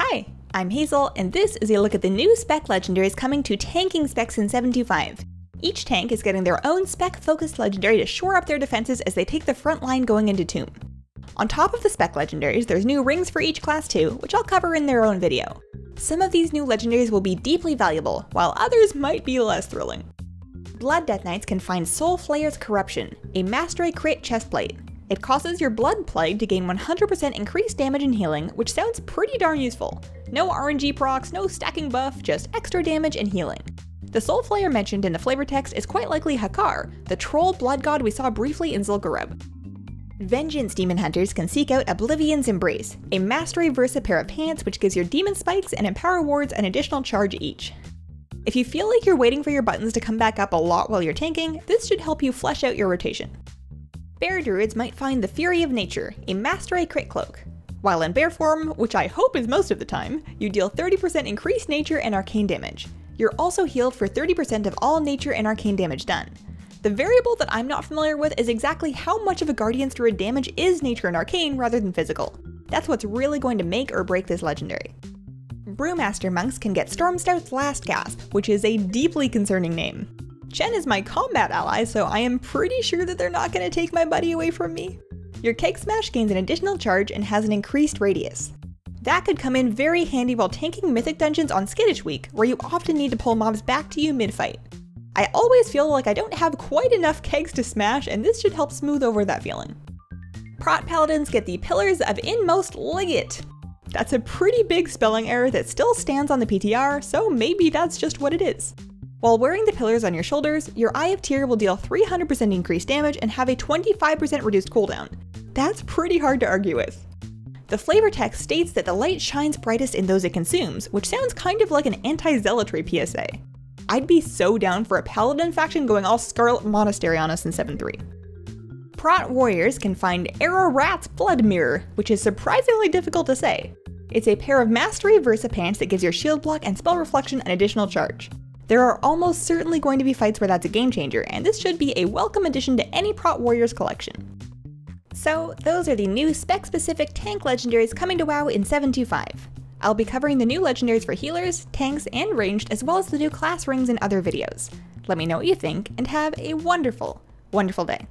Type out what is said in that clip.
Hi, I'm Hazel, and this is a look at the new Spec Legendaries coming to tanking specs in 7.2.5. Each tank is getting their own spec-focused legendary to shore up their defenses as they take the front line going into Tomb. On top of the Spec Legendaries, there's new rings for each class too, which I'll cover in their own video. Some of these new legendaries will be deeply valuable, while others might be less thrilling. Blood Death Knights can find Soulflayer's Corruption, a mastery crit chestplate. It causes your Blood Plague to gain 100% increased damage and healing, which sounds pretty darn useful. No RNG procs, no stacking buff, just extra damage and healing. The Soulflayer mentioned in the flavor text is quite likely Hakar, the troll blood god we saw briefly in Zul'Gurub. Vengeance Demon Hunters can seek out Oblivion's Embrace, a mastery versus a pair of pants which gives your demon spikes and empower wards an additional charge each. If you feel like you're waiting for your buttons to come back up a lot while you're tanking, this should help you flesh out your rotation. Bear Druids might find the Fury of Nature, a mastery crit cloak. While in bear form, which I hope is most of the time, you deal 30% increased nature and arcane damage. You're also healed for 30% of all nature and arcane damage done. The variable that I'm not familiar with is exactly how much of a Guardian's Druid damage is nature and arcane rather than physical. That's what's really going to make or break this legendary. Brewmaster Monks can get Stormstout's Last Gasp, which is a deeply concerning name. Chen is my combat ally, so I am pretty sure that they're not going to take my buddy away from me. Your Keg Smash gains an additional charge and has an increased radius. That could come in very handy while tanking mythic dungeons on Skittish Week, where you often need to pull mobs back to you mid-fight. I always feel like I don't have quite enough kegs to smash, and this should help smooth over that feeling. Prot Paladins get the Pillars of Inmost Light. That's a pretty big spelling error that still stands on the PTR, so maybe that's just what it is. While wearing the pillars on your shoulders, your Eye of Tyr will deal 300% increased damage and have a 25% reduced cooldown. That's pretty hard to argue with. The flavor text states that the light shines brightest in those it consumes, which sounds kind of like an anti-zealotry PSA. I'd be so down for a paladin faction going all Scarlet Monastery on us in 7.3. Prot warriors can find Ararat's Bloodmirror, which is surprisingly difficult to say. It's a pair of mastery versa pants that gives your shield block and spell reflection an additional charge. There are almost certainly going to be fights where that's a game changer, and this should be a welcome addition to any Prot Warriors collection. So those are the new spec-specific tank legendaries coming to WoW in 7.2.5. I'll be covering the new legendaries for healers, tanks, and ranged, as well as the new class rings in other videos. Let me know what you think, and have a wonderful, wonderful day.